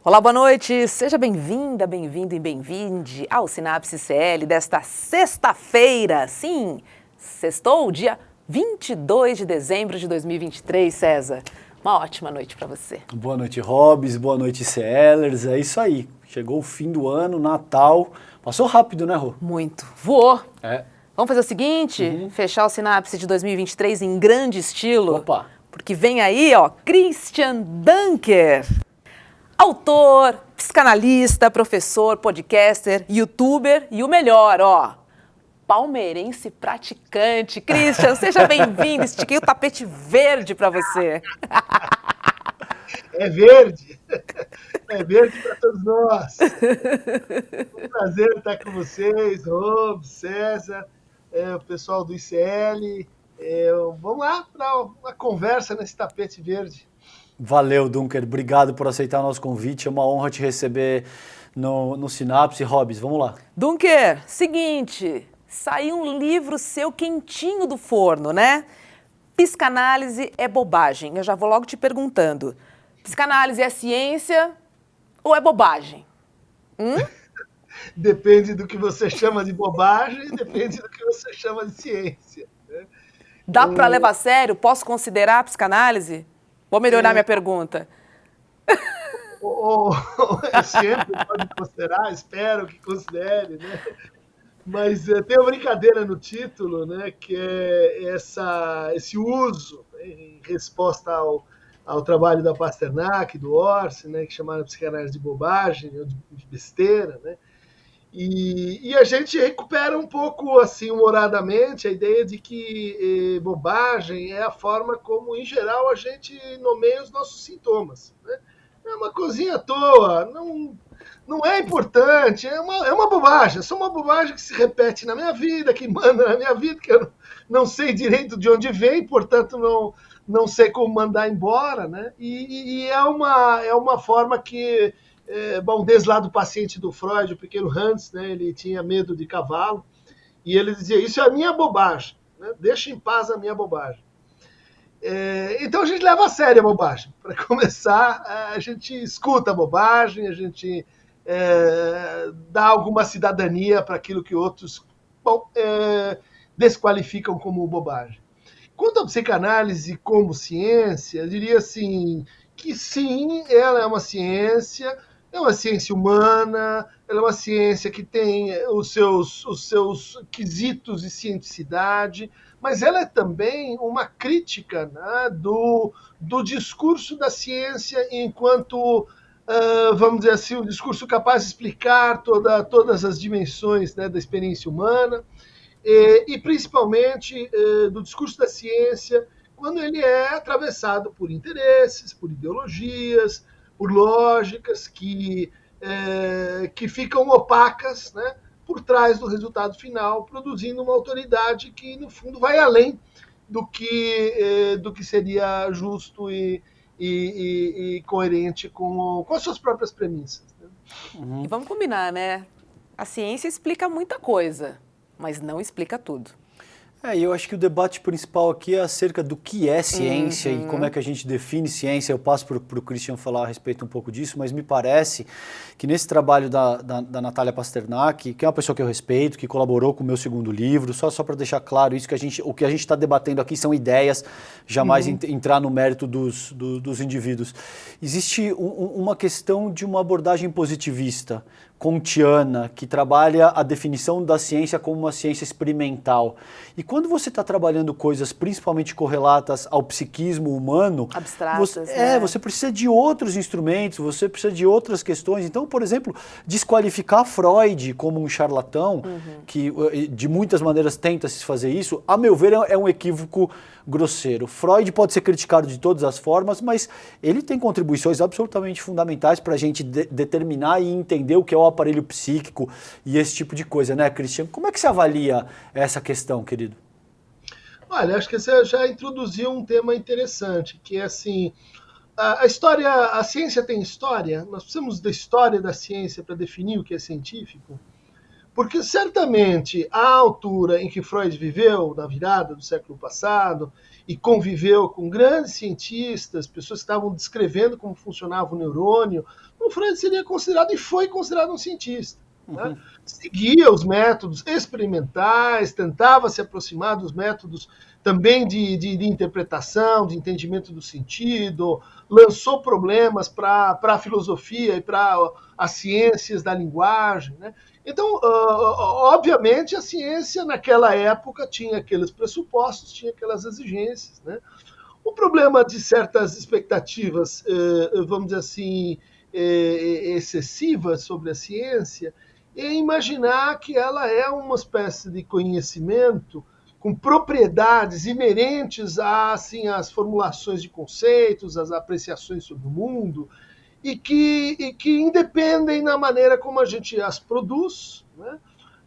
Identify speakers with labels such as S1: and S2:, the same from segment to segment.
S1: Olá, boa noite. Seja bem-vinda, bem-vindo e bem-vinde ao Sinapse CL desta sexta-feira. Sim, sextou, dia 22 de dezembro de 2023, César. Uma ótima noite para você.
S2: Boa noite, Hobbs. Boa noite, CLers. É isso aí. Chegou o fim do ano, Natal. Passou rápido, né, Rô?
S1: Muito. Voou.
S2: É.
S1: Vamos fazer o seguinte? Fechar o Sinapse de 2023 em grande estilo?
S2: Opa!
S1: Porque vem aí, ó, Christian Dunker. Autor, psicanalista, professor, podcaster, youtuber e o melhor, ó, palmeirense praticante. Christian, seja bem-vindo. Estiquei o tapete verde para você.
S3: É verde. É verde para todos nós. Um prazer estar com vocês, Rob, César, o pessoal do ICL. Vamos lá para uma conversa nesse tapete verde.
S2: Valeu, Dunker. Obrigado por aceitar o nosso convite. É uma honra te receber no Sinapse. Hobbs, vamos lá.
S1: Dunker, seguinte, saiu um livro seu quentinho do forno, né? Psicanálise é bobagem. Eu já vou logo te perguntando. Psicanálise é ciência ou é bobagem?
S3: Depende do que você chama de bobagem, depende do que você chama de ciência. Né?
S1: Dá para levar a sério? Posso considerar a psicanálise? Vou melhorar minha pergunta.
S3: Sempre pode considerar, espero que considere, né? Mas tem uma brincadeira no título, né, que é esse uso, né, em resposta ao trabalho da Pasternak, do Orsi, né, que chamaram a psicanálise de bobagem, ou de besteira, né? E a gente recupera um pouco, assim, humoradamente, a ideia de que bobagem é a forma como, em geral, a gente nomeia os nossos sintomas. Né? É uma coisinha à toa, não é importante, é uma bobagem, é só uma bobagem que se repete na minha vida, que manda na minha vida, que eu não sei direito de onde vem, portanto não sei como mandar embora. Né? E é uma forma que... bom, desde lá do paciente do Freud, o pequeno Hans, né, ele tinha medo de cavalo, e ele dizia, isso é a minha bobagem, né, deixa em paz a minha bobagem. Então a gente leva a sério a bobagem. Para começar, a gente escuta a bobagem, a gente dá alguma cidadania para aquilo que outros desqualificam como bobagem. Quanto à psicanálise como ciência, eu diria assim, que sim, ela é uma ciência humana, ela é uma ciência que tem os seus quesitos de cientificidade, mas ela é também uma crítica, né, do discurso da ciência enquanto, vamos dizer assim, um discurso capaz de explicar todas as dimensões, né, da experiência humana, e principalmente do discurso da ciência, quando ele é atravessado por interesses, por ideologias, por lógicas que ficam opacas, né, por trás do resultado final, produzindo uma autoridade que, no fundo, vai além do que seria justo e coerente com as suas próprias premissas. Né?
S1: E vamos combinar, né? A ciência explica muita coisa, mas não explica tudo.
S2: E eu acho que o debate principal aqui é acerca do que é ciência e como é que a gente define ciência. Eu passo para o Christian falar a respeito um pouco disso, mas me parece que nesse trabalho da Natália Pasternak, que é uma pessoa que eu respeito, que colaborou com o meu segundo livro, só para deixar claro isso, o que a gente está debatendo aqui são ideias, jamais entrar no mérito dos indivíduos. Existe uma questão de uma abordagem positivista, kantiana, que trabalha a definição da ciência como uma ciência experimental. E quando você está trabalhando coisas principalmente correlatas ao psiquismo humano,
S1: abstratas, né?
S2: Você precisa de outros instrumentos, você precisa de outras questões. Então, por exemplo, desqualificar Freud como um charlatão, que de muitas maneiras tenta se fazer isso, a meu ver é um equívoco grosseiro. Freud pode ser criticado de todas as formas, mas ele tem contribuições absolutamente fundamentais para a gente determinar e entender o que é o aparelho psíquico e esse tipo de coisa, né, Christian? Como é que você avalia essa questão, querido?
S3: Olha, acho que você já introduziu um tema interessante, que é assim, a ciência tem história, nós precisamos da história da ciência para definir o que é científico, Porque certamente a altura em que Freud viveu, na virada do século passado, e conviveu com grandes cientistas, pessoas que estavam descrevendo como funcionava o neurônio, o Freud seria considerado e foi considerado um cientista. Né? Seguia os métodos experimentais, tentava se aproximar dos métodos também de interpretação, de entendimento do sentido, lançou problemas para a filosofia e para as ciências da linguagem. Né? Então, obviamente, a ciência naquela época tinha aqueles pressupostos, tinha aquelas exigências. Né? O problema de certas expectativas, vamos dizer assim, excessivas sobre a ciência, é imaginar que ela é uma espécie de conhecimento com propriedades inerentes às formulações de conceitos, às apreciações sobre o mundo, e que independem da maneira como a gente as produz, né?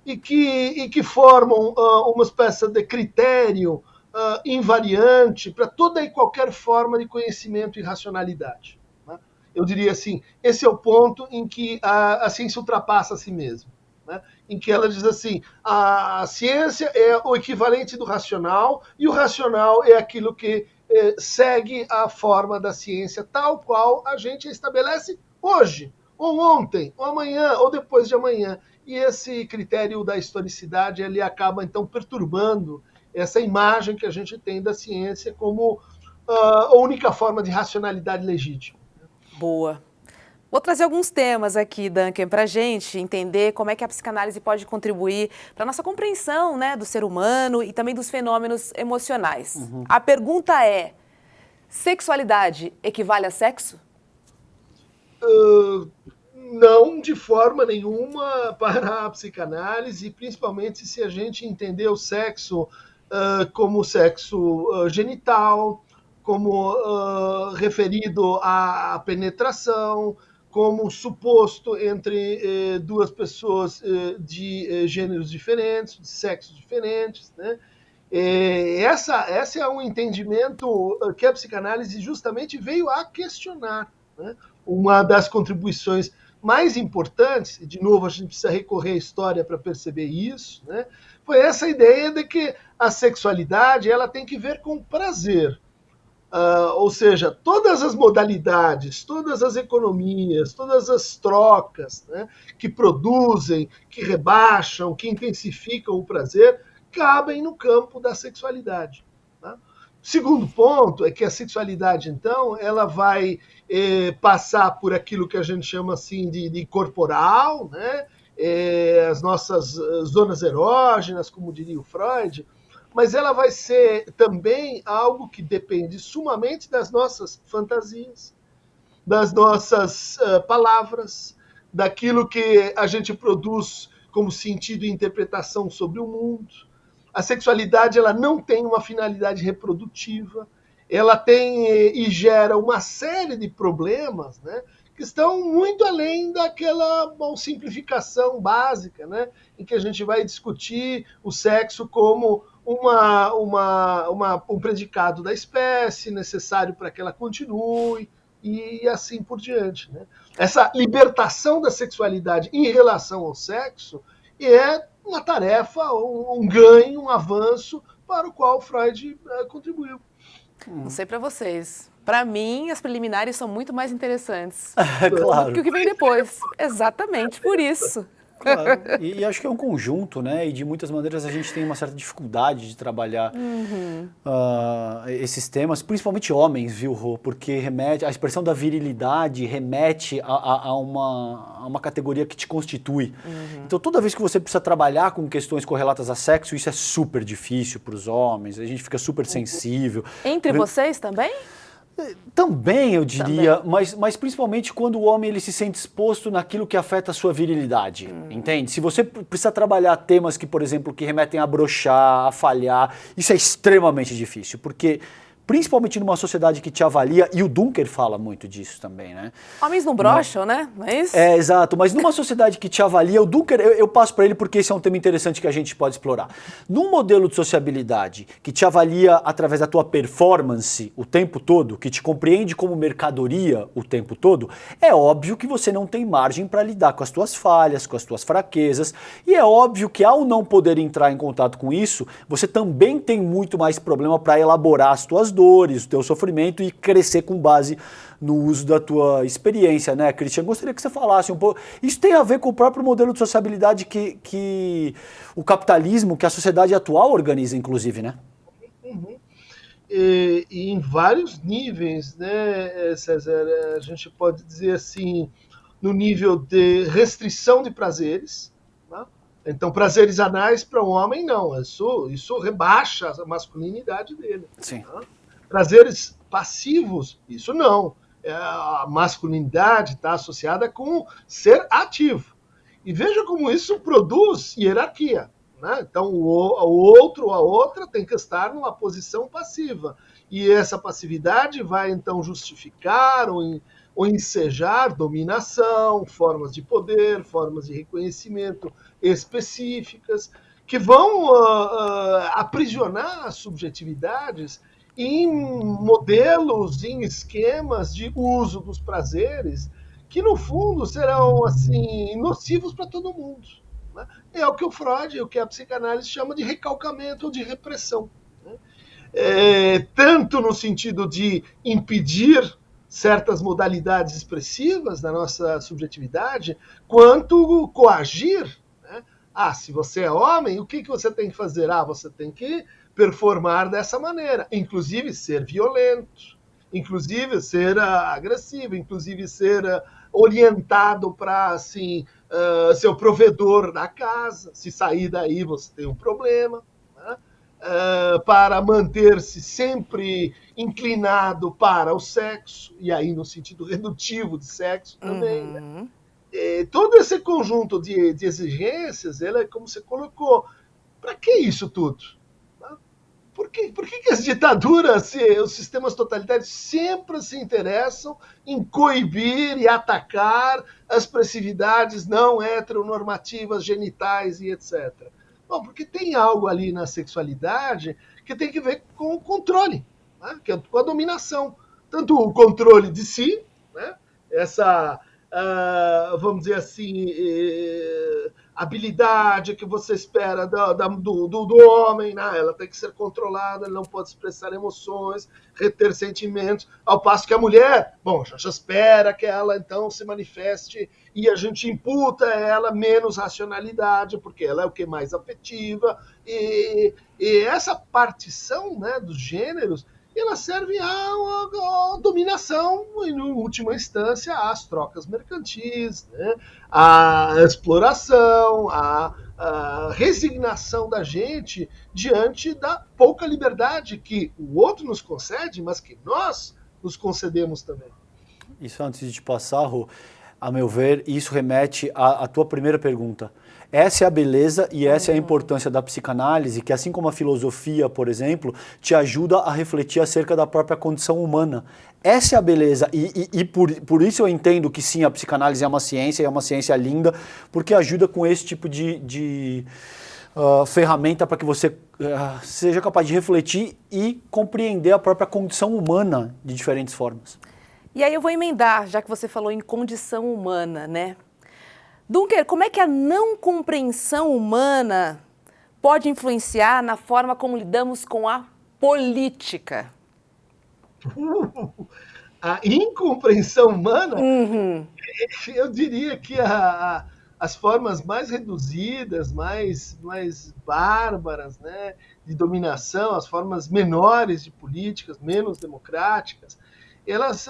S3: e que formam uma espécie de critério invariante para toda e qualquer forma de conhecimento e racionalidade. Né? Eu diria assim, esse é o ponto em que a ciência ultrapassa a si mesma. Né? Em que ela diz assim, a ciência é o equivalente do racional, e o racional é aquilo que segue a forma da ciência tal qual a gente estabelece hoje, ou ontem, ou amanhã, ou depois de amanhã. E esse critério da historicidade ele acaba, então, perturbando essa imagem que a gente tem da ciência como a única forma de racionalidade legítima.
S1: Boa. Vou trazer alguns temas aqui, Duncan, para a gente entender como é que a psicanálise pode contribuir para a nossa compreensão, né, do ser humano e também dos fenômenos emocionais. A pergunta é, sexualidade equivale a sexo?
S3: Não, de forma nenhuma para a psicanálise, principalmente se a gente entender o sexo como sexo genital, como referido à penetração, como suposto entre duas pessoas de gêneros diferentes, de sexos diferentes. Né? Esse é um entendimento que a psicanálise justamente veio a questionar. Né? Uma das contribuições mais importantes, e de novo a gente precisa recorrer à história para perceber isso, né? Foi essa ideia de que a sexualidade ela tem que ver com prazer. Ou seja, todas as modalidades, todas as economias, todas as trocas, né, que produzem, que rebaixam, que intensificam o prazer, cabem no campo da sexualidade. Tá? Segundo ponto é que a sexualidade, então, ela vai passar por aquilo que a gente chama assim de corporal, né, as nossas zonas erógenas, como diria o Freud, mas ela vai ser também algo que depende sumamente das nossas fantasias, das nossas palavras, daquilo que a gente produz como sentido e interpretação sobre o mundo. A sexualidade ela não tem uma finalidade reprodutiva, ela tem e gera uma série de problemas, né, que estão muito além daquela simplificação básica, né, em que a gente vai discutir o sexo como um predicado da espécie necessário para que ela continue e assim por diante. Né? Essa libertação da sexualidade em relação ao sexo é uma tarefa, um ganho, um avanço para o qual Freud contribuiu.
S1: Não sei para vocês. Para mim, as preliminares são muito mais interessantes
S2: Claro.
S1: do que o que vem depois. Exatamente por isso.
S2: Claro. E acho que é um conjunto, né? E de muitas maneiras a gente tem uma certa dificuldade de trabalhar esses temas, principalmente homens, viu, Rô? Porque remete, a expressão da virilidade remete a uma categoria que te constitui. Então toda vez que você precisa trabalhar com questões correlatas a sexo, isso é super difícil para os homens, a gente fica super sensível.
S1: Entre vocês também?
S2: Também, eu diria, mas principalmente quando o homem ele se sente exposto naquilo que afeta a sua virilidade, entende? Se você precisa trabalhar temas que, por exemplo, que remetem a broxar, a falhar, isso é extremamente difícil, porque principalmente numa sociedade que te avalia, e o Dunker fala muito disso também, né?
S1: Homens não brocham, né? Não é isso?
S2: É, exato, mas numa sociedade que te avalia, o Dunker, eu passo para ele porque esse é um tema interessante que a gente pode explorar. Num modelo de sociabilidade que te avalia através da tua performance o tempo todo, que te compreende como mercadoria o tempo todo, é óbvio que você não tem margem para lidar com as tuas falhas, com as tuas fraquezas, e é óbvio que ao não poder entrar em contato com isso, você também tem muito mais problema para elaborar as tuas dores, o teu sofrimento e crescer com base no uso da tua experiência, né, Christian? Gostaria que você falasse um pouco. Isso tem a ver com o próprio modelo de sociabilidade que o capitalismo, que a sociedade atual organiza, inclusive, né?
S3: Uhum. E em vários níveis, né, César? A gente pode dizer assim, no nível de restrição de prazeres, né? Então, prazeres anais para um homem, não. Isso rebaixa a masculinidade dele.
S2: Sim.
S3: Né? Prazeres passivos, isso não. A masculinidade está associada com ser ativo. E veja como isso produz hierarquia. Né? Então, o outro ou a outra tem que estar numa posição passiva. E essa passividade vai, então, justificar ou ensejar dominação, formas de poder, formas de reconhecimento específicas, que vão aprisionar as subjetividades em modelos, em esquemas de uso dos prazeres, que, no fundo, serão assim nocivos para todo mundo. Né? É o que o Freud, o que a psicanálise chama de recalcamento ou de repressão. Né? Tanto no sentido de impedir certas modalidades expressivas da nossa subjetividade, quanto coagir. Né? Se você é homem, o que você tem que fazer? Você tem que performar dessa maneira, inclusive ser violento, inclusive ser agressivo, inclusive ser orientado para assim, ser o provedor da casa. Se sair daí, você tem um problema. Né? Para manter-se sempre inclinado para o sexo, e aí no sentido redutivo de sexo também. Né? Todo esse conjunto de exigências, ela, como você colocou, para que isso tudo? Por que as ditaduras, os sistemas totalitários sempre se interessam em coibir e atacar as expressividades não heteronormativas, genitais e etc.? Bom, porque tem algo ali na sexualidade que tem que ver com o controle, né? Com a dominação. Tanto o controle de si, né? Essa, vamos dizer assim, habilidade que você espera do homem, né? Ela tem que ser controlada, ela não pode expressar emoções, reter sentimentos, ao passo que a mulher, bom, já espera que ela então se manifeste e a gente imputa a ela menos racionalidade, porque ela é o que mais afetiva, e essa partição, né, dos gêneros, ela serve à dominação e, em última instância, às trocas mercantis, né? À exploração, à resignação da gente diante da pouca liberdade que o outro nos concede, mas que nós nos concedemos também.
S2: Isso antes de te passar, Rô, a meu ver, isso remete à tua primeira pergunta. Essa é a beleza e essa é a importância da psicanálise, que assim como a filosofia, por exemplo, te ajuda a refletir acerca da própria condição humana. Essa é a beleza e por isso eu entendo que sim, a psicanálise é uma ciência linda, porque ajuda com esse tipo de ferramenta para que você seja capaz de refletir e compreender a própria condição humana de diferentes formas.
S1: E aí eu vou emendar, já que você falou em condição humana, né? Dunker, como é que a não compreensão humana pode influenciar na forma como lidamos com a política?
S3: A incompreensão humana,
S1: Uhum.
S3: eu diria que as formas mais reduzidas, mais bárbaras, né, de dominação, as formas menores de políticas, menos democráticas, elas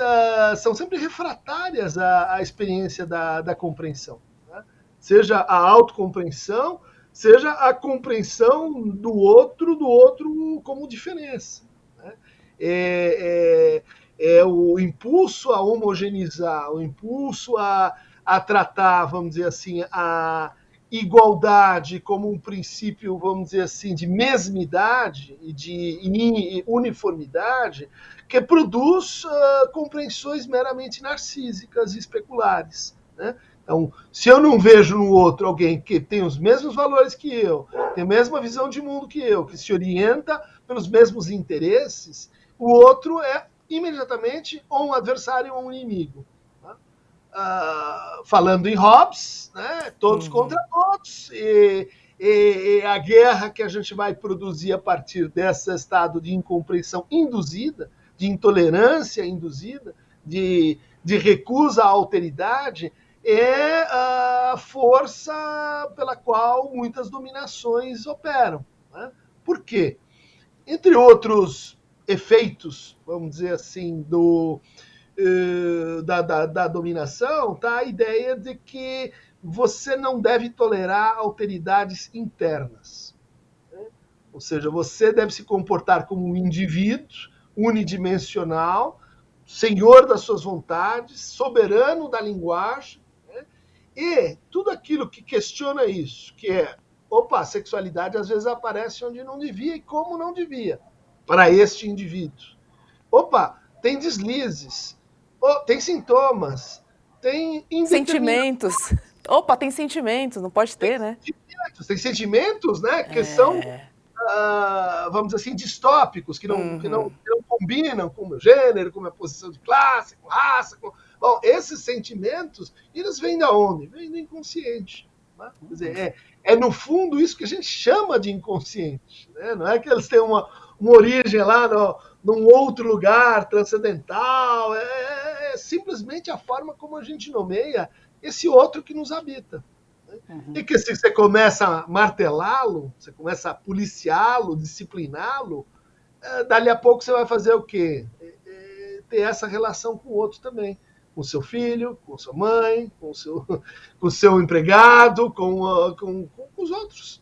S3: são sempre refratárias à experiência da compreensão. Né? Seja a autocompreensão, seja a compreensão do outro como diferença. Né? É o impulso a homogeneizar, o impulso a tratar, vamos dizer assim, a igualdade como um princípio, vamos dizer assim, de mesmidade e de uniformidade, que produz compreensões meramente narcísicas e especulares, né? Então, se eu não vejo no outro alguém que tem os mesmos valores que eu, tem a mesma visão de mundo que eu, que se orienta pelos mesmos interesses, o outro é imediatamente ou um adversário ou um inimigo. Falando em Hobbes, né, todos contra todos, e a guerra que a gente vai produzir a partir desse estado de incompreensão induzida, de intolerância induzida, de recusa à alteridade, é a força pela qual muitas dominações operam. Né? Por quê? Entre outros efeitos, vamos dizer assim, da dominação, tá a ideia de que você não deve tolerar alteridades internas. Né? Ou seja, você deve se comportar como um indivíduo unidimensional, senhor das suas vontades, soberano da linguagem, né? E tudo aquilo que questiona isso, que é, opa, a sexualidade às vezes aparece onde não devia e como não devia, para este indivíduo. Opa, tem deslizes, tem sintomas, tem
S1: sentimentos. Opa, tem sentimentos, não pode ter, né?
S3: Tem sentimentos, né, que são, vamos dizer assim, distópicos, que não combinam com o meu gênero, com a minha posição de classe, com raça. Bom, esses sentimentos, eles vêm de onde? Vêm do inconsciente. Né? Quer dizer, no fundo isso que a gente chama de inconsciente. Né? Não é que eles têm uma origem lá num outro lugar transcendental, é simplesmente a forma como a gente nomeia esse outro que nos habita. Né? E que se você começa a martelá-lo, você começa a policiá-lo, discipliná-lo, dali a pouco você vai fazer o quê? Ter essa relação com o outro também. Com o seu filho, com a sua mãe, com o seu empregado, com os outros.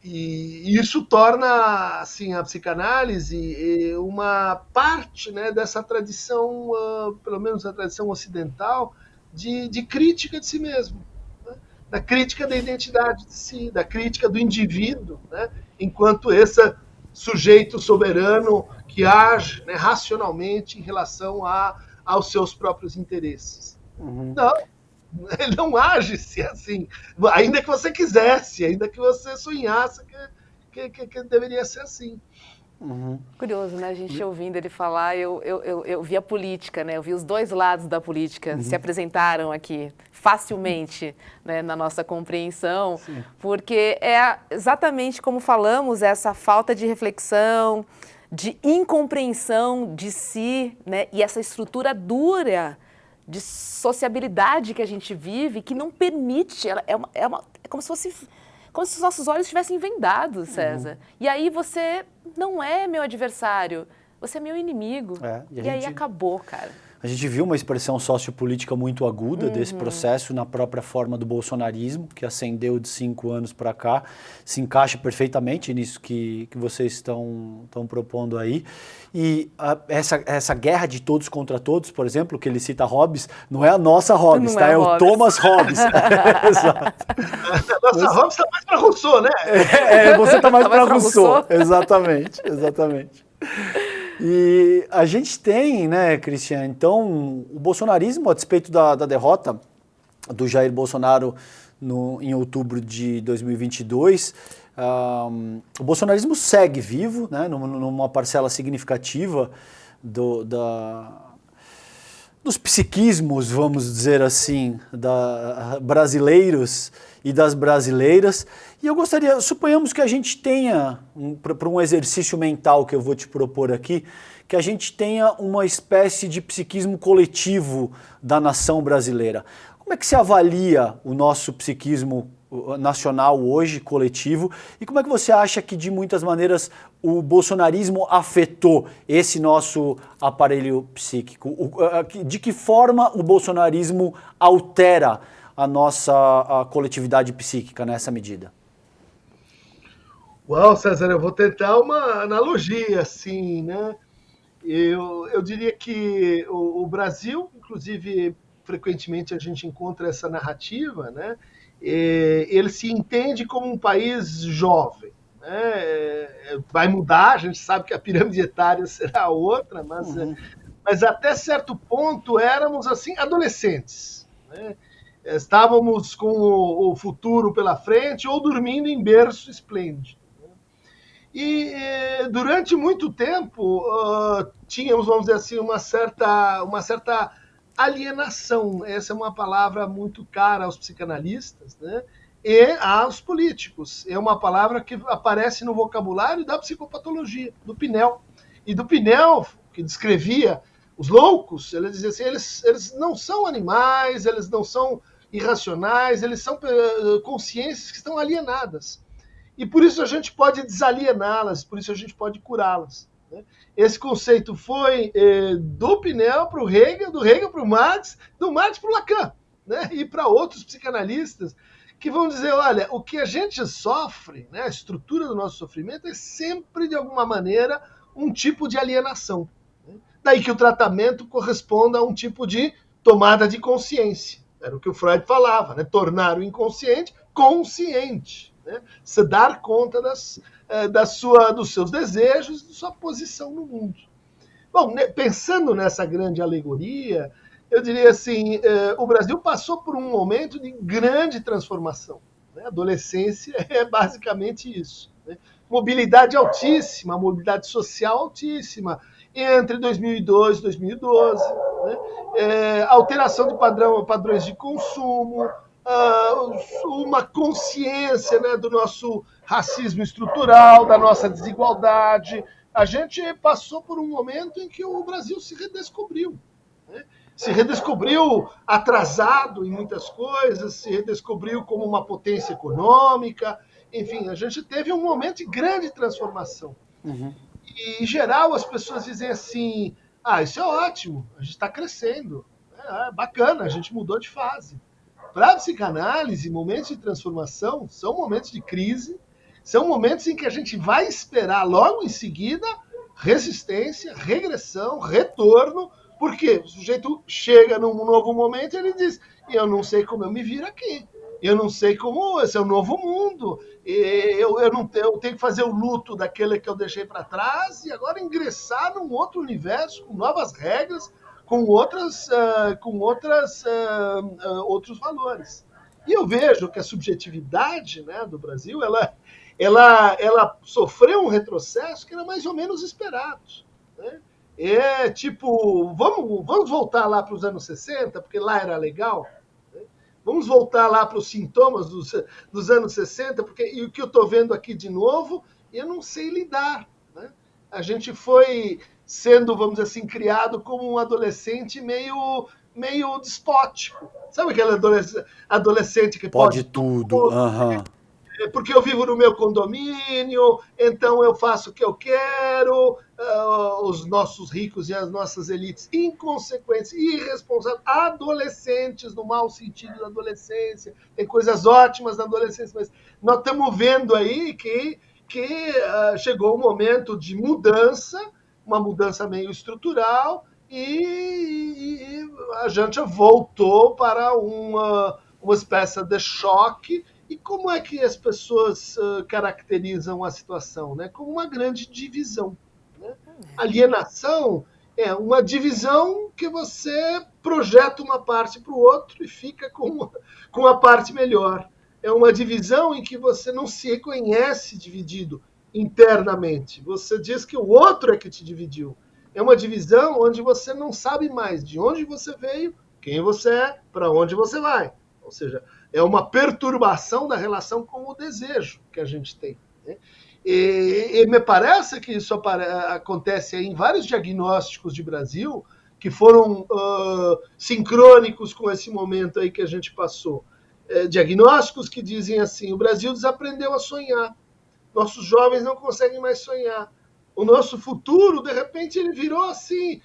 S3: E isso torna assim, a psicanálise uma parte, né, dessa tradição, pelo menos a tradição ocidental, de crítica de si mesmo, né? Da crítica da identidade de si, da crítica do indivíduo, né, enquanto esse sujeito soberano que age, né, racionalmente em relação aos seus próprios interesses. Não. Ele não age assim, ainda que você quisesse, ainda que você sonhasse que deveria ser assim.
S1: Curioso, né? A gente ouvindo ele falar, eu vi a política, né? Eu vi os dois lados da política se apresentaram aqui facilmente, né, na nossa compreensão. Sim. Porque é exatamente como falamos, essa falta de reflexão, de incompreensão de si, né? E essa estrutura dura de sociabilidade que a gente vive, que não permite, é como se fosse, como se os nossos olhos estivessem vendados, César. E aí você não é meu adversário, você é meu inimigo. E aí acabou, cara.
S2: A gente viu uma expressão sociopolítica muito aguda desse processo na própria forma do bolsonarismo, que ascendeu de 5 anos para cá, se encaixa perfeitamente nisso que vocês estão propondo aí. E essa guerra de todos contra todos, por exemplo, que ele cita Hobbes, não é a nossa Hobbes, tá? É o Thomas Hobbes. Exato.
S3: A nossa Hobbes está mais para Rousseau, né?
S2: Você está mais para Rousseau. Exatamente, exatamente. E a gente tem, né, Cristian, então, o bolsonarismo, a despeito da derrota do Jair Bolsonaro em outubro de 2022, o bolsonarismo segue vivo, né, numa parcela significativa dos psiquismos, vamos dizer assim, brasileiros e das brasileiras. E eu gostaria, suponhamos que a gente tenha, para um exercício mental que eu vou te propor aqui, que a gente tenha uma espécie de psiquismo coletivo da nação brasileira. Como é que se avalia o nosso psiquismo nacional hoje, coletivo, e como é que você acha que, de muitas maneiras, o bolsonarismo afetou esse nosso aparelho psíquico? De que forma o bolsonarismo altera a nossa coletividade psíquica nessa medida?
S3: Uau, César, eu vou tentar uma analogia, assim, né? Eu diria que o Brasil, inclusive, frequentemente a gente encontra essa narrativa, né? ele se entende como um país jovem. Vai mudar, a gente sabe que a pirâmide etária será outra, mas até certo ponto éramos assim adolescentes, né? Estávamos com o futuro pela frente ou dormindo em berço esplêndido. E durante muito tempo tínhamos, vamos dizer assim, uma certa alienação. Essa é uma palavra muito cara aos psicanalistas, né? E aos políticos. É uma palavra que aparece no vocabulário da psicopatologia, do Pinel. E do Pinel, que descrevia os loucos, ele dizia assim, eles não são animais, eles não são irracionais, eles são consciências que estão alienadas. E por isso a gente pode desaliená-las, por isso a gente pode curá-las. Né? Esse conceito foi do Pinel para o Hegel, do Hegel para o Marx, do Marx para o Lacan, né? E para outros psicanalistas que vão dizer, olha, o que a gente sofre, né, a estrutura do nosso sofrimento é sempre, de alguma maneira, um tipo de alienação. Né? Daí que o tratamento corresponda a um tipo de tomada de consciência. Era o que o Freud falava, né? Tornar o inconsciente consciente. Né? Se dar conta dos seus desejos, de sua posição no mundo. Bom, pensando nessa grande alegoria, eu diria assim, o Brasil passou por um momento de grande transformação. Né? A adolescência é basicamente isso. Né? Mobilidade altíssima, mobilidade social altíssima, entre 2002 e 2012, né? Alteração de padrões de consumo, uma consciência, né, do nosso racismo estrutural, da nossa desigualdade. A gente passou por um momento em que o Brasil se redescobriu. Né? Se redescobriu atrasado em muitas coisas, se redescobriu como uma potência econômica. Enfim, a gente teve um momento de grande transformação. E, em geral, as pessoas dizem assim, isso é ótimo, a gente está crescendo, bacana, a gente mudou de fase. Para a psicanálise, momentos de transformação são momentos de crise, são momentos em que a gente vai esperar logo em seguida resistência, regressão, retorno, porque o sujeito chega num novo momento e ele diz, eu não sei como eu me viro aqui, eu não sei como, esse é o novo mundo, eu tenho que fazer o luto daquele que eu deixei para trás e agora ingressar num outro universo, com novas regras, com outros valores. E eu vejo que a subjetividade, né, do Brasil, ela sofreu um retrocesso que era mais ou menos esperado. Né? Vamos voltar lá para os anos 60, porque lá era legal. Né? Vamos voltar lá para os sintomas dos anos 60, e o que eu estou vendo aqui de novo, eu não sei lidar. Né? A gente foi sendo, vamos dizer assim, criado como um adolescente meio despótico. Sabe aquele adolescente que pode
S2: tudo?
S3: Porque eu vivo no meu condomínio, então eu faço o que eu quero, os nossos ricos e as nossas elites inconsequentes, irresponsáveis, adolescentes, no mau sentido da adolescência, tem coisas ótimas na adolescência, mas nós estamos vendo aí que chegou o momento de mudança, uma mudança meio estrutural, e a gente voltou para uma espécie de choque. E como é que as pessoas caracterizam a situação? Né? Como uma grande divisão. Né? Alienação é uma divisão que você projeta uma parte para o outro e fica com a parte melhor. É uma divisão em que você não se reconhece dividido internamente. Você diz que o outro é que te dividiu. É uma divisão onde você não sabe mais de onde você veio, quem você é, para onde você vai. Ou seja, é uma perturbação da relação com o desejo que a gente tem. Né? E me parece que isso acontece em vários diagnósticos de Brasil que foram sincrônicos com esse momento aí que a gente passou. Diagnósticos que dizem assim, o Brasil desaprendeu a sonhar. Nossos jovens não conseguem mais sonhar. O nosso futuro, de repente, ele virou assim,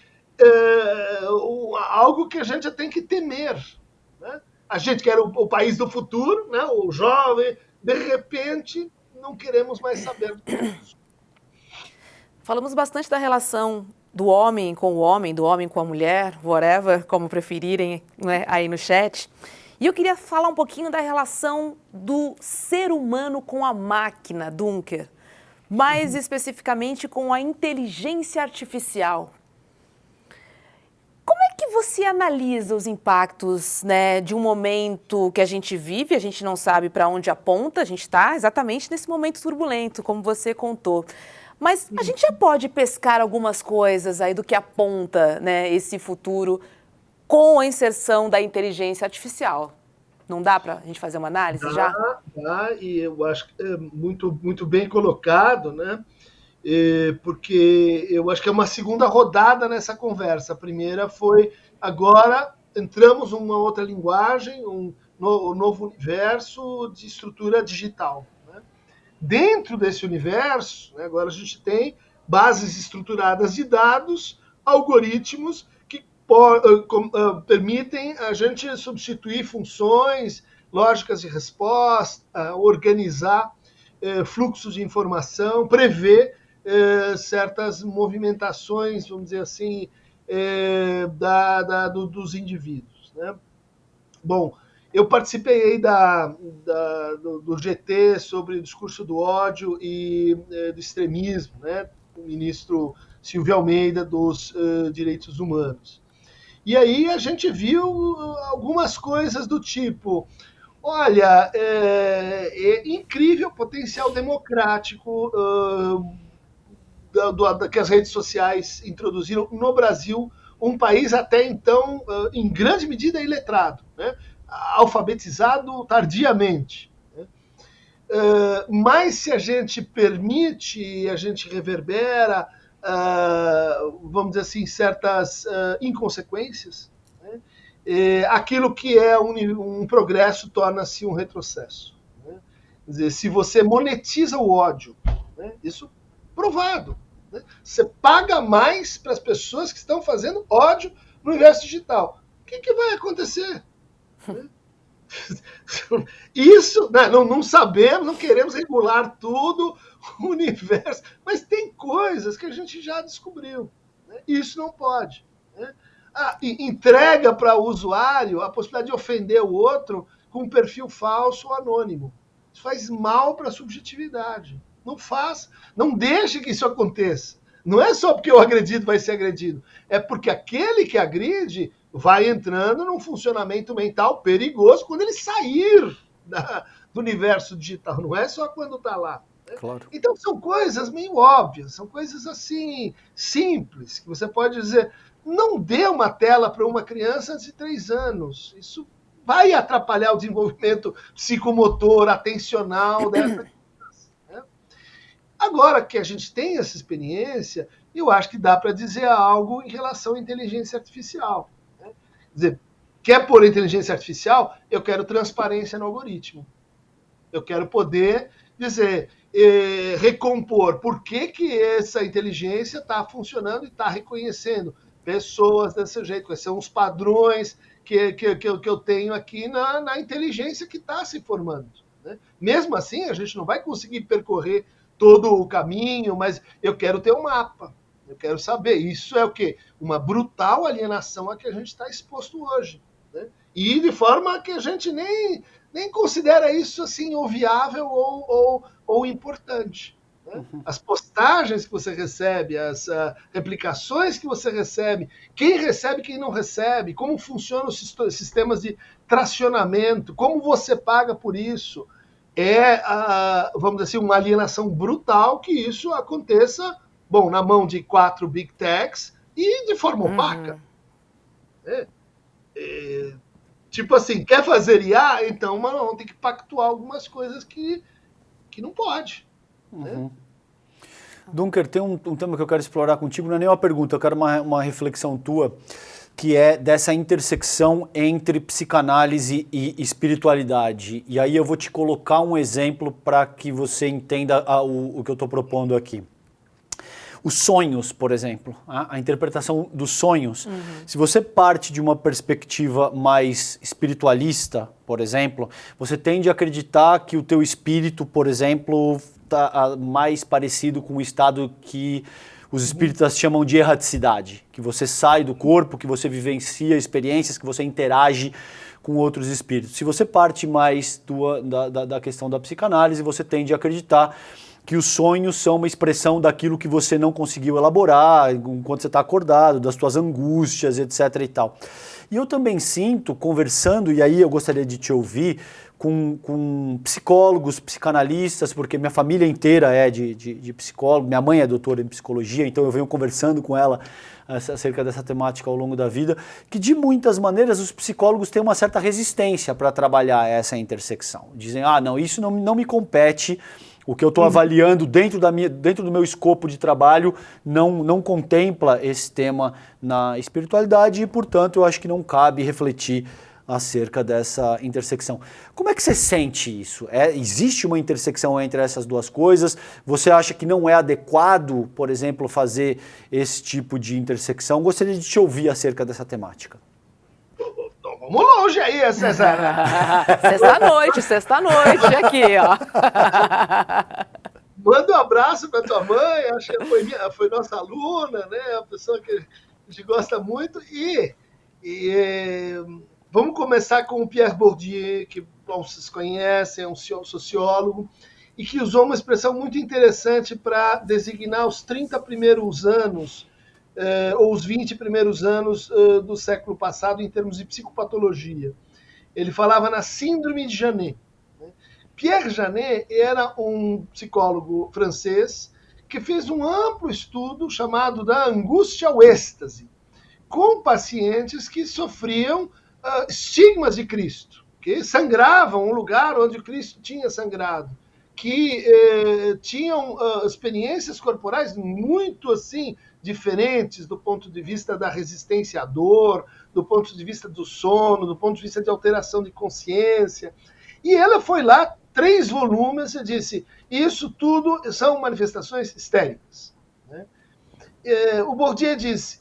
S3: algo que a gente tem que temer. Né? A gente que era o país do futuro, né? O jovem, de repente, não queremos mais saber disso.
S1: Falamos bastante da relação do homem com o homem, do homem com a mulher, whatever, como preferirem, né, aí no chat. E eu queria falar um pouquinho da relação do ser humano com a máquina, Duncker. Mais especificamente com a inteligência artificial. Como é que você analisa os impactos, né, de um momento que a gente vive, a gente não sabe para onde aponta, a gente está exatamente nesse momento turbulento, como você contou. Mas a gente já pode pescar algumas coisas aí do que aponta, né, esse futuro com a inserção da inteligência artificial. Não dá para a gente fazer uma análise já?
S3: Dá, e eu acho que é muito, muito bem colocado, né? Porque eu acho que é uma segunda rodada nessa conversa. A primeira foi, agora entramos numa outra linguagem, um novo universo de estrutura digital. Né? Dentro desse universo, né, agora a gente tem bases estruturadas de dados, algoritmos que permitem a gente substituir funções, lógicas de resposta, organizar fluxos de informação, prever certas movimentações, vamos dizer assim, dos indivíduos. Né? Bom, eu participei aí do GT sobre o discurso do ódio e do extremismo, né? O ministro Silvio Almeida dos Direitos Humanos. E aí a gente viu algumas coisas do tipo, olha, é incrível o potencial democrático que as redes sociais introduziram no Brasil, um país até então, em grande medida, iletrado, né? Alfabetizado tardiamente. Né? Mas se a gente permite, a gente reverbera, vamos dizer assim, certas inconsequências, né? Aquilo que é um progresso torna-se um retrocesso. Né? Quer dizer, se você monetiza o ódio, né? Isso provado. Né? Você paga mais para as pessoas que estão fazendo ódio no universo digital. O que vai acontecer? Isso, né? Não sabemos, não queremos regular tudo, o universo, mas tem coisas que a gente já descobriu. Né? Isso não pode. Né? Entrega para o usuário a possibilidade de ofender o outro com um perfil falso ou anônimo. Isso faz mal para a subjetividade. Não faça, não deixe que isso aconteça. Não é só porque o agredido vai ser agredido, é porque aquele que agride vai entrando num funcionamento mental perigoso quando ele sair do universo digital, não é só quando está lá. Né?
S2: Claro.
S3: Então são coisas meio óbvias, são coisas assim, simples, que você pode dizer, não dê uma tela para uma criança antes de 3 anos, isso vai atrapalhar o desenvolvimento psicomotor, atencional dessa criança. Né? Agora que a gente tem essa experiência, eu acho que dá para dizer algo em relação à inteligência artificial. Né? Quer dizer, quer pôr inteligência artificial? Eu quero transparência no algoritmo. Eu quero poder dizer, recompor por que essa inteligência está funcionando e está reconhecendo pessoas desse jeito, quais são os padrões que eu tenho aqui na inteligência que está se formando. Né? Mesmo assim, a gente não vai conseguir percorrer todo o caminho, mas eu quero ter um mapa. Eu quero saber. Isso é o quê? Uma brutal alienação a que a gente está exposto hoje. Né? E de forma que a gente nem considera isso assim ou viável ou importante. Né? As postagens que você recebe, as replicações que você recebe, quem recebe, quem não recebe, como funcionam os sistemas de tracionamento, como você paga por isso, vamos dizer assim, uma alienação brutal que isso aconteça, bom, na mão de 4 big techs e de forma opaca. Tipo assim, quer fazer IA? Então, vamos ter que pactuar algumas coisas que não pode. Né?
S2: Duncker, tem um tema que eu quero explorar contigo, não é nem uma pergunta, eu quero uma reflexão tua, que é dessa intersecção entre psicanálise e espiritualidade. E aí eu vou te colocar um exemplo para que você entenda o que eu estou propondo aqui. Os sonhos, por exemplo, a interpretação dos sonhos. Se você parte de uma perspectiva mais espiritualista, por exemplo, você tende a acreditar que o teu espírito, por exemplo, está mais parecido com o estado que os espíritas chamam de erraticidade, que você sai do corpo, que você vivencia experiências, que você interage com outros espíritos. Se você parte mais da questão da psicanálise, você tende a acreditar que os sonhos são uma expressão daquilo que você não conseguiu elaborar enquanto você está acordado, das suas angústias, etc. e tal. E eu também sinto, conversando, e aí eu gostaria de te ouvir, com psicólogos, psicanalistas, porque minha família inteira é de psicólogo, minha mãe é doutora em psicologia, então eu venho conversando com ela acerca dessa temática ao longo da vida, que de muitas maneiras os psicólogos têm uma certa resistência para trabalhar essa intersecção. Dizem, não, isso não me compete, o que eu estou avaliando dentro do meu escopo de trabalho não contempla esse tema na espiritualidade e, portanto, eu acho que não cabe refletir acerca dessa intersecção. Como é que você sente isso? Existe uma intersecção entre essas duas coisas? Você acha que não é adequado, por exemplo, fazer esse tipo de intersecção? Gostaria de te ouvir acerca dessa temática.
S3: Vamos longe aí, César.
S1: Sexta-noite aqui, ó.
S3: Manda um abraço para tua mãe, acho que foi nossa aluna, né? A pessoa que a gente gosta muito. Vamos começar com o Pierre Bourdieu, que vocês conhecem, é um sociólogo, e que usou uma expressão muito interessante para designar os 30 primeiros anos, ou os 20 primeiros anos do século passado em termos de psicopatologia. Ele falava na síndrome de Janet. Pierre Janet era um psicólogo francês que fez um amplo estudo chamado da angústia ao êxtase, com pacientes que sofriam estigmas de Cristo, que sangravam um lugar onde o Cristo tinha sangrado, que tinham experiências corporais muito assim diferentes do ponto de vista da resistência à dor, do ponto de vista do sono, do ponto de vista de alteração de consciência. E ela foi lá, 3 volumes, e disse, isso tudo são manifestações histéricas. Né? O Bourdieu diz,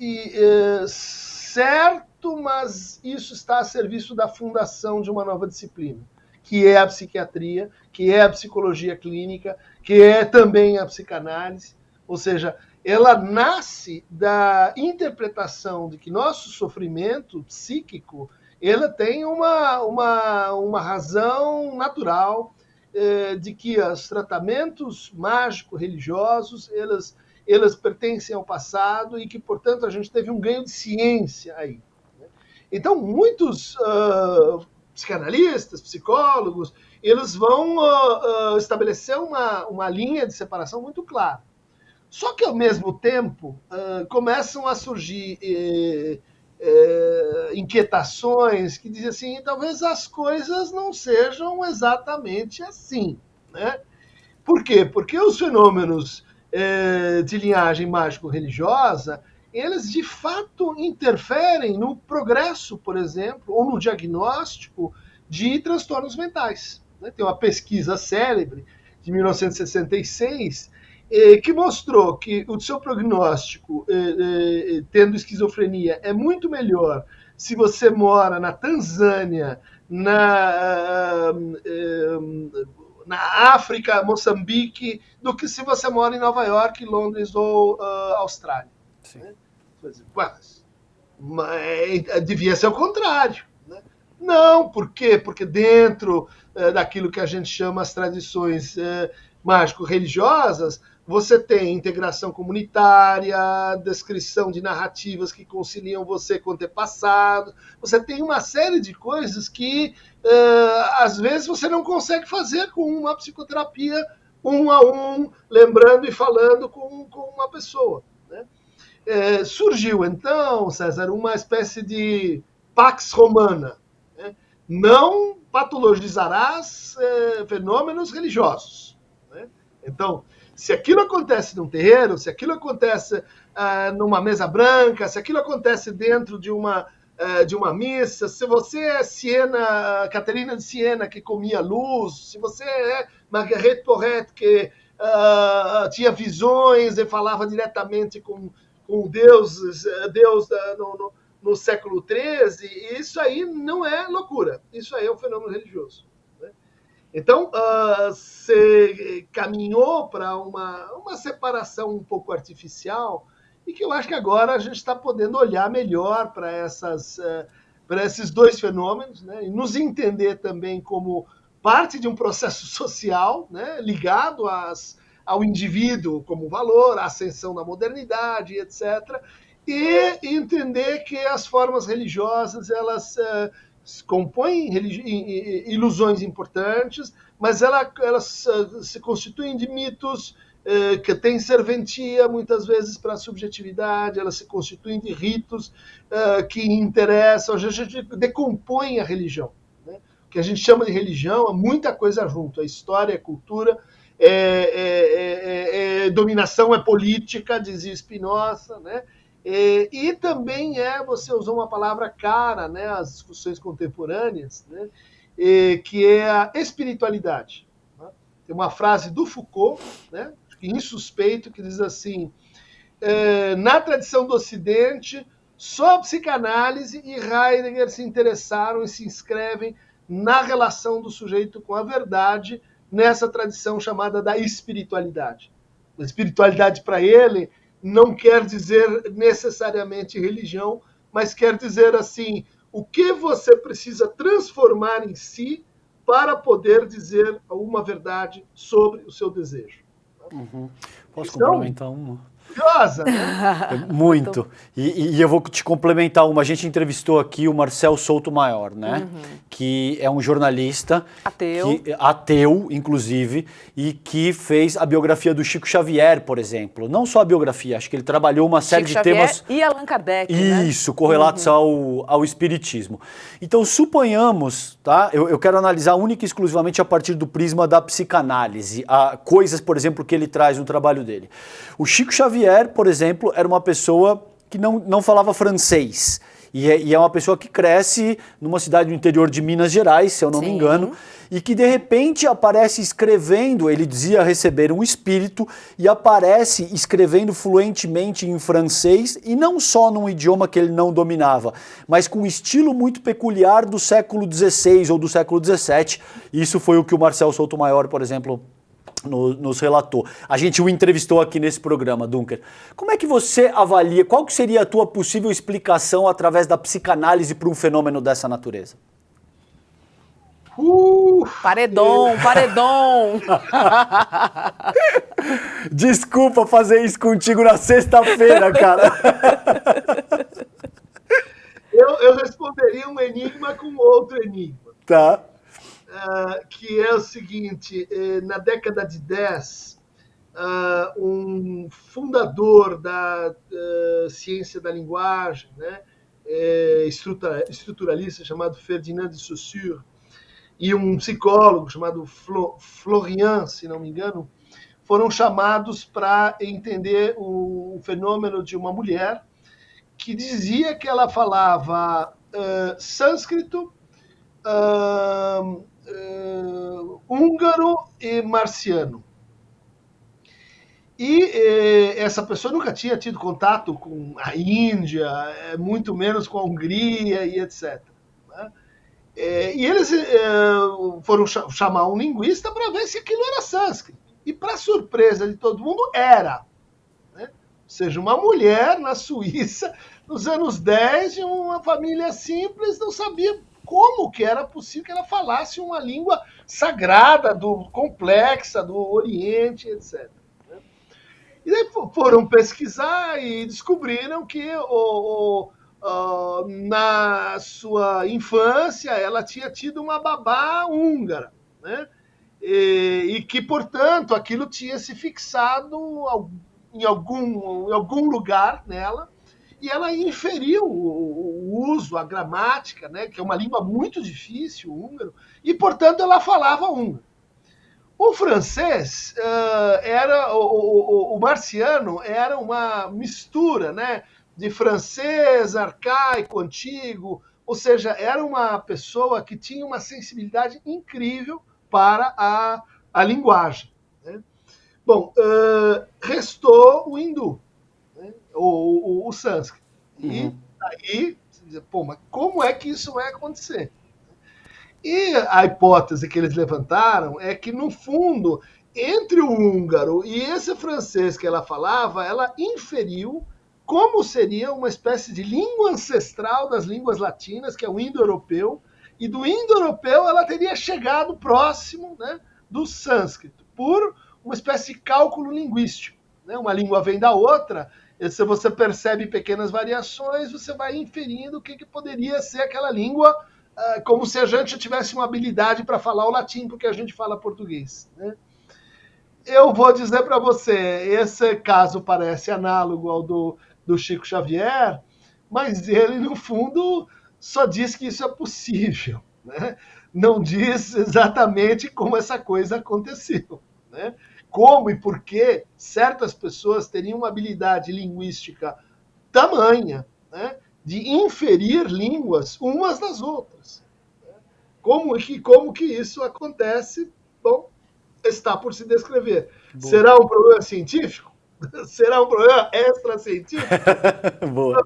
S3: certo, mas isso está a serviço da fundação de uma nova disciplina, que é a psiquiatria, que é a psicologia clínica, que é também a psicanálise. Ou seja, ela nasce da interpretação de que nosso sofrimento psíquico ela tem uma razão natural, de que os tratamentos mágico-religiosos elas pertencem ao passado e que, portanto, a gente teve um ganho de ciência aí. Então, muitos psicanalistas, psicólogos, eles vão estabelecer uma linha de separação muito clara. Só que, ao mesmo tempo, começam a surgir inquietações que dizem assim, talvez as coisas não sejam exatamente assim. Né? Por quê? Porque os fenômenos de linhagem mágico-religiosa, eles de fato interferem no progresso, por exemplo, ou no diagnóstico de transtornos mentais. Né? Tem uma pesquisa célebre de 1966 que mostrou que o seu prognóstico, tendo esquizofrenia, é muito melhor se você mora na Tanzânia, na África, Moçambique, do que se você mora em Nova York, Londres ou Austrália. Sim. Né? Mas devia ser o contrário. Né? Não, por quê? Porque dentro daquilo que a gente chama as tradições mágico-religiosas, você tem integração comunitária, descrição de narrativas que conciliam você com o antepassado. Você tem uma série de coisas que, às vezes, você não consegue fazer com uma psicoterapia 1 a 1, lembrando e falando com uma pessoa. Né? Surgiu, então, César, uma espécie de pax romana. Né? Não patologizarás fenômenos religiosos. Né? Então, se aquilo acontece num terreiro, se aquilo acontece numa mesa branca, se aquilo acontece dentro de uma missa, se você é Caterina de Siena, que comia luz, se você é Marguerite Porete, que tinha visões e falava diretamente com Deus no século XIII, isso aí não é loucura, isso aí é um fenômeno religioso. Então, se caminhou para uma separação um pouco artificial e que eu acho que agora a gente está podendo olhar melhor para essas para esses dois fenômenos, né, e nos entender também como parte de um processo social, né, ligado ao indivíduo como valor, à ascensão da modernidade, etc., e entender que as formas religiosas elas compõem ilusões importantes, mas elas se constituem de mitos que têm serventia muitas vezes para a subjetividade, elas se constituem de ritos que interessam, a gente decompõe a religião. Né? O que a gente chama de religião é muita coisa junto, é história, é cultura, dominação, é política, dizia Spinoza, né? E também você usou uma palavra cara, né, às discussões contemporâneas, né, que é a espiritualidade. Né? Tem uma frase do Foucault, né, insuspeito, que diz assim: na tradição do Ocidente, só a psicanálise e Heidegger se interessaram e se inscrevem na relação do sujeito com a verdade, nessa tradição chamada da espiritualidade. A espiritualidade, para ele, não quer dizer necessariamente religião, mas quer dizer assim, o que você precisa transformar em si para poder dizer uma verdade sobre o seu desejo.
S2: Uhum. Posso complementar uma?
S3: Curiosa, né?
S2: Muito. E eu vou te complementar uma. A gente entrevistou aqui o Marcel Souto-Maior, né? Que é um jornalista ateu, inclusive, e que fez a biografia do Chico Xavier, por exemplo. Não só a biografia, acho que ele trabalhou uma série
S1: Chico
S2: de
S1: Xavier
S2: temas...
S1: e Allan Kardec,
S2: Isso, né? Correlatos ao espiritismo. Então, suponhamos, tá? Eu quero analisar única e exclusivamente a partir do prisma da psicanálise, coisas, por exemplo, que ele traz no trabalho dele. O Chico Xavier, por exemplo, era uma pessoa que não falava francês. E é uma pessoa que cresce numa cidade do interior de Minas Gerais, se eu não me engano, e que de repente aparece escrevendo, ele dizia receber um espírito, e aparece escrevendo fluentemente em francês, e não só num idioma que ele não dominava, mas com um estilo muito peculiar do século XVI ou do século XVII. Isso foi o que o Marcel Souto-Maior, por exemplo, nos relatou. A gente o entrevistou aqui nesse programa, Dunker. Como é que você avalia, qual que seria a tua possível explicação através da psicanálise para um fenômeno dessa natureza?
S1: Paredão!
S2: Desculpa fazer isso contigo na sexta-feira, cara.
S3: Eu responderia um enigma com outro enigma.
S2: Tá.
S3: Que é o seguinte, na década de 10, um fundador da ciência da linguagem, né, estruturalista chamado Ferdinand de Saussure, e um psicólogo chamado Florian, se não me engano, foram chamados para entender o fenômeno de uma mulher que dizia que ela falava sânscrito, húngaro e marciano. E essa pessoa nunca tinha tido contato com a Índia, muito menos com a Hungria e etc. Né? E eles foram chamar um linguista para ver se aquilo era sânscrito. E, para surpresa de todo mundo, era. Né? Ou seja, uma mulher na Suíça, nos anos 10, de uma família simples, não sabia como que era possível que ela falasse uma língua sagrada, complexa, do Oriente, etc. E daí foram pesquisar e descobriram que na sua infância ela tinha tido uma babá húngara, né? E que, portanto, aquilo tinha se fixado em algum lugar nela, e ela inferiu o uso, a gramática, né, que é uma língua muito difícil, o húngaro, e, portanto, ela falava húngaro. O francês, o marciano, era uma mistura, né, de francês, arcaico, antigo, ou seja, era uma pessoa que tinha uma sensibilidade incrível para a linguagem. Né? Bom, restou o hindu, né? o sânscrito. E aí, pô, mas como é que isso vai acontecer? E a hipótese que eles levantaram é que, no fundo, entre o húngaro e esse francês que ela falava, ela inferiu como seria uma espécie de língua ancestral das línguas latinas, que é o indo-europeu, e do indo-europeu ela teria chegado próximo, né, do sânscrito, por uma espécie de cálculo linguístico. Né? Uma língua vem da outra, e se você percebe pequenas variações, você vai inferindo o que poderia ser aquela língua, como se a gente tivesse uma habilidade para falar o latim, porque a gente fala português. Né? Eu vou dizer para você, esse caso parece análogo ao do Chico Xavier, mas ele, no fundo, só diz que isso é possível. Né? Não diz exatamente como essa coisa aconteceu. Né? Como e por que certas pessoas teriam uma habilidade linguística tamanha, né, de inferir línguas umas das outras. Como que isso acontece? Bom, está por se descrever. Boa. Será um problema científico? Será um problema extra-científico?
S2: Boa.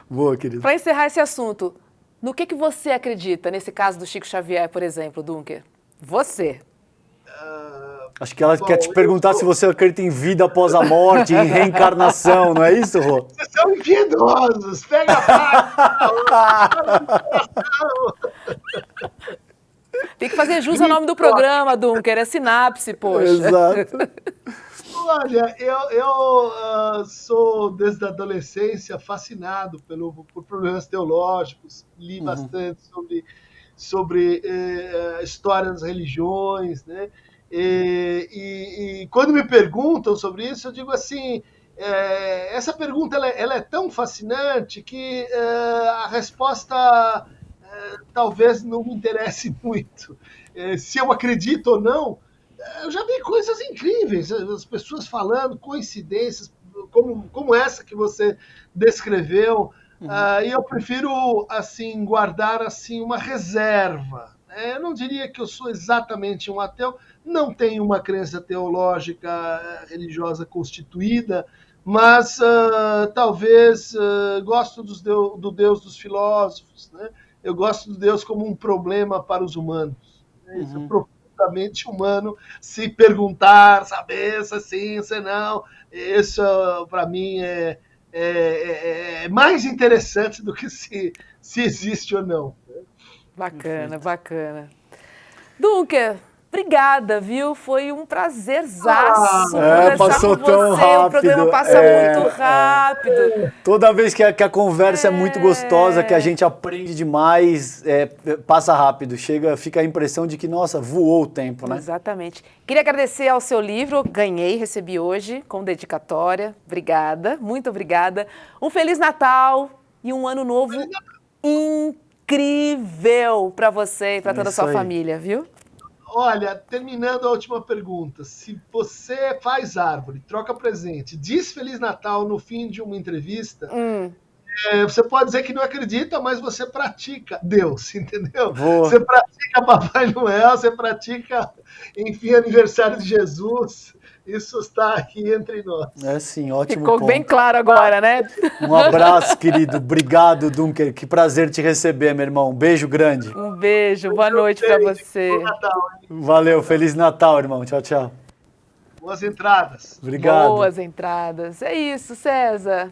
S2: Boa, querido.
S1: Para encerrar esse assunto, no que você acredita nesse caso do Chico Xavier, por exemplo, Dunker? Você.
S2: Acho que ela quer te perguntar se você acredita em vida após a morte, em reencarnação, não é isso, Rô?
S3: Vocês são impiedosos, pega a
S1: Tem que fazer jus ao nome do programa, Dunker, é Sinapse, poxa.
S2: Exato.
S3: Olha, eu sou, desde a adolescência, fascinado por problemas teológicos, li bastante sobre a história das religiões, né? E quando me perguntam sobre isso, eu digo assim, essa pergunta ela é tão fascinante que a resposta talvez não me interesse muito. Se eu acredito ou não, eu já vi coisas incríveis, as pessoas falando, coincidências, como essa que você descreveu, e eu prefiro assim, guardar assim, uma reserva. Eu não diria que eu sou exatamente um ateu, não tenho uma crença teológica religiosa constituída, mas talvez gosto do Deus dos filósofos, né? Eu gosto do Deus como um problema para os humanos. Isso é profundamente humano, se perguntar, saber se sim, se não, isso para mim é mais interessante do que se existe ou não.
S1: Bacana, bacana. Dunker, obrigada, viu? Foi um prazerzaço conversar
S2: passou
S1: com você.
S2: Tão rápido.
S1: O programa passa muito rápido.
S2: Toda vez que a conversa é muito gostosa, que a gente aprende demais, passa rápido. Fica a impressão de que, nossa, voou o tempo, né?
S1: Exatamente. Queria agradecer ao seu livro, recebi hoje, com dedicatória. Obrigada, muito obrigada. Um Feliz Natal e um Ano Novo incrível para você e para toda a sua família, viu?
S3: Olha, terminando a última pergunta, se você faz árvore, troca presente, diz Feliz Natal no fim de uma entrevista, você pode dizer que não acredita, mas você pratica Deus, entendeu?
S2: Boa.
S3: Você pratica Papai Noel, você pratica, enfim, aniversário de Jesus. Isso está aqui entre nós.
S2: Sim, ótimo
S1: Ficou
S2: ponto.
S1: bem claro agora, né?
S2: Um abraço, querido. Obrigado, Dunker. Que prazer te receber, meu irmão. Um beijo grande.
S1: Um beijo, boa noite para você.
S3: Bom Natal, hein?
S2: Valeu, Feliz Natal, irmão. Tchau, tchau.
S3: Boas entradas.
S2: Obrigado.
S1: Boas entradas. É isso, César.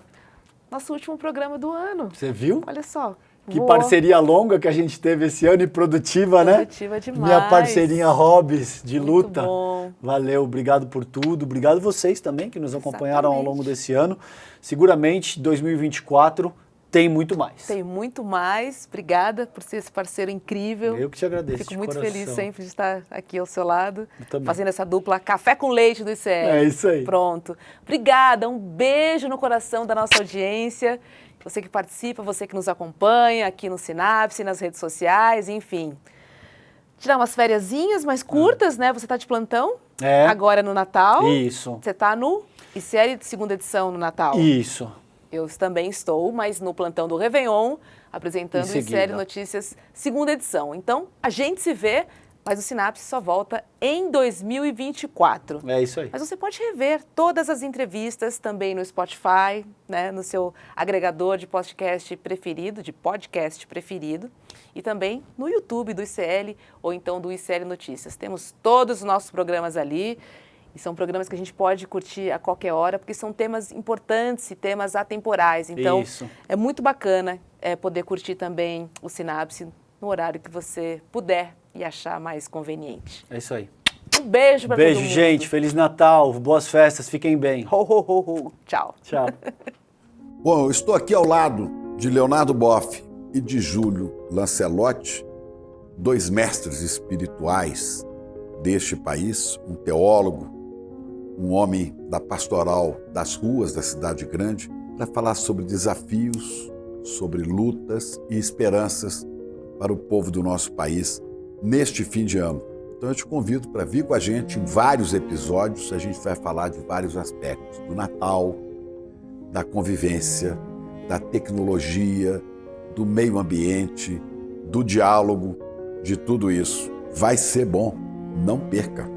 S1: Nosso último programa do ano.
S2: Você viu?
S1: Olha só.
S2: Que parceria longa que a gente teve esse ano e produtiva, né?
S1: Produtiva demais.
S2: Minha parceirinha Hobbes de
S1: Muito
S2: luta.
S1: bom.
S2: Valeu, obrigado por tudo. Obrigado vocês também que nos acompanharam ao longo desse ano. Seguramente 2024 tem muito mais.
S1: Tem muito mais. Obrigada por ser esse parceiro incrível.
S2: Eu que te agradeço.
S1: Fico muito feliz sempre de estar aqui ao seu lado,
S2: também.
S1: fazendo essa dupla café com leite do ICL.
S2: É isso aí.
S1: Pronto. Obrigada, um beijo no coração da nossa audiência. Você que participa, você que nos acompanha aqui no Sinapse, nas redes sociais, enfim. Tirar umas fériasinhas mais curtas, né? Você está de plantão? Agora no Natal.
S2: Isso.
S1: Você está no ICL de segunda edição no Natal.
S2: Isso.
S1: Eu também estou, mas no plantão do Réveillon, apresentando o ICL Notícias segunda edição. Então, a gente se vê, mas o Sinapse só volta em 2024.
S2: É isso aí.
S1: Mas você pode rever todas as entrevistas também no Spotify, né, no seu agregador de podcast preferido, e também no YouTube do ICL ou então do ICL Notícias. Temos todos os nossos programas ali E são programas que a gente pode curtir a qualquer hora, porque são temas importantes e temas atemporais. Então,
S2: Isso.
S1: é muito bacana poder curtir também o Sinapse no horário que você puder e achar mais conveniente.
S2: É isso aí.
S1: Um beijo para todo mundo.
S2: Beijo, gente. Feliz Natal. Boas festas. Fiquem bem.
S1: Ho, ho, ho, ho. Tchau.
S2: Tchau.
S4: Bom, eu estou aqui ao lado de Leonardo Boff e de Júlio Lancelotti, dois mestres espirituais deste país, um teólogo, um homem da pastoral das ruas da cidade grande, para falar sobre desafios, sobre lutas e esperanças para o povo do nosso país neste fim de ano. Então eu te convido para vir com a gente em vários episódios. A gente vai falar de vários aspectos do Natal, da convivência, da tecnologia, do meio ambiente, do diálogo, de tudo isso. Vai ser bom, não perca!